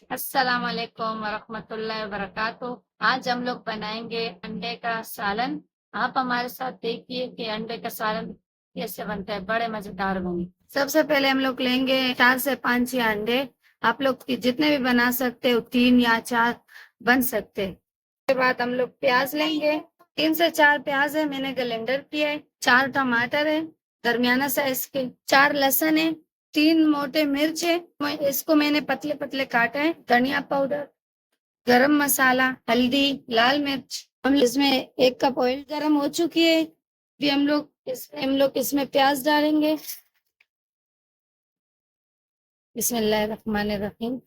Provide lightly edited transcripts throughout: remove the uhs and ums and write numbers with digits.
अस्सलाम वालेकुम वरहमतुल्लाहि वबरकातुह। आज हम लोग बनाएंगे अंडे का सालन। आप हमारे साथ देखिए कि अंडे का सालन कैसे बनता है, बड़े मजेदार बने। सबसे पहले हम लोग लेंगे 4 से 5 या अंडे। आप लोग जितने भी बना सकते हो, 3 या 4 बन सकते हैं। उसके बाद हम लोग प्याज लेंगे। 3 से 4 प्याज है, मैंने ग्राइंडर किया है। 4 टमाटर है दरमियाना साइज के। 4 लहसुन है। 3 मोटे मिर्च है, इसको मैंने पतले पतले काटा है। धनिया पाउडर, गरम मसाला, हल्दी, लाल मिर्च। हम इसमें 1 कप ऑयल गरम हो चुकी है। अभी हम लोग इसमें प्याज डालेंगे। बिस्मिल्लाहिर्रहमानिर्रहीम।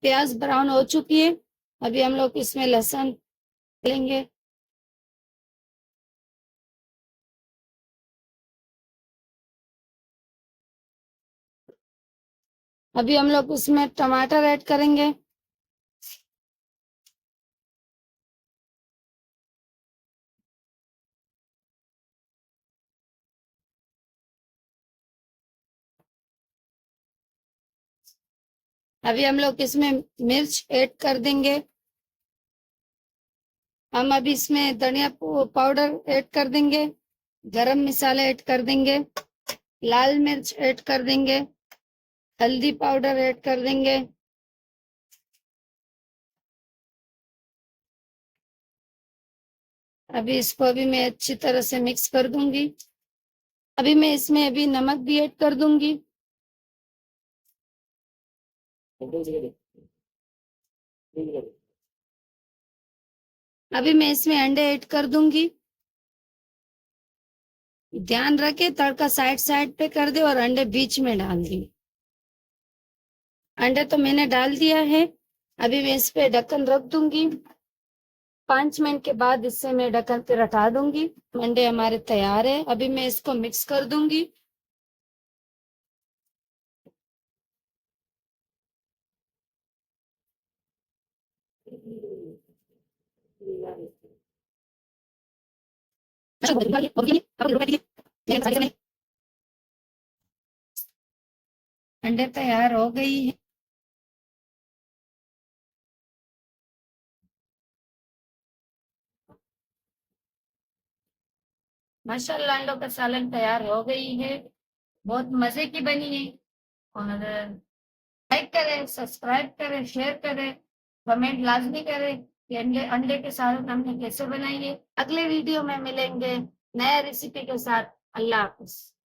प्याज ब्राउन हो चुकी है। अभी हम लोग इसमें लहसुन डालेंगे। अभी हम लोग इसमें टमाटर ऐड करेंगे। अभी हम लोग इसमें मिर्च ऐड कर देंगे। हम अभी इसमें धनिया पाउडर ऐड कर देंगे। गरम मसाला ऐड कर देंगे। लाल मिर्च ऐड कर देंगे। हल्दी पाउडर ऐड कर देंगे। अभी मैं अच्छी तरह से मिक्स कर दूंगी। अभी मैं इसमें अभी नमक भी ऐड कर दूंगी। अभी मैं इसमें अंडे ऐड कर दूंगी। ध्यान रखे तड़का साइड साइड पे कर दे और अंडे बीच में डाल दी। अंडे तो मैंने डाल दिया है। अभी मैं इस पे ढक्कन रख दूंगी। 5 मिनट के बाद इससे मैं ढक्कन पे हटा दूंगी। अंडे हमारे तैयार है। अभी मैं इसको मिक्स कर दूंगी। अंडे तैयार हो गई है। माशाल्लाह अंडों का सालन तैयार हो गई है। बहुत मजे की बनी है। और लाइक करें, सब्सक्राइब करें, शेयर करें, कमेंट लाजमी करें कि अंडे अंडे के सालन हमने कैसे बनाई है। अगले वीडियो में मिलेंगे नया रेसिपी के साथ। अल्लाह हाफिज।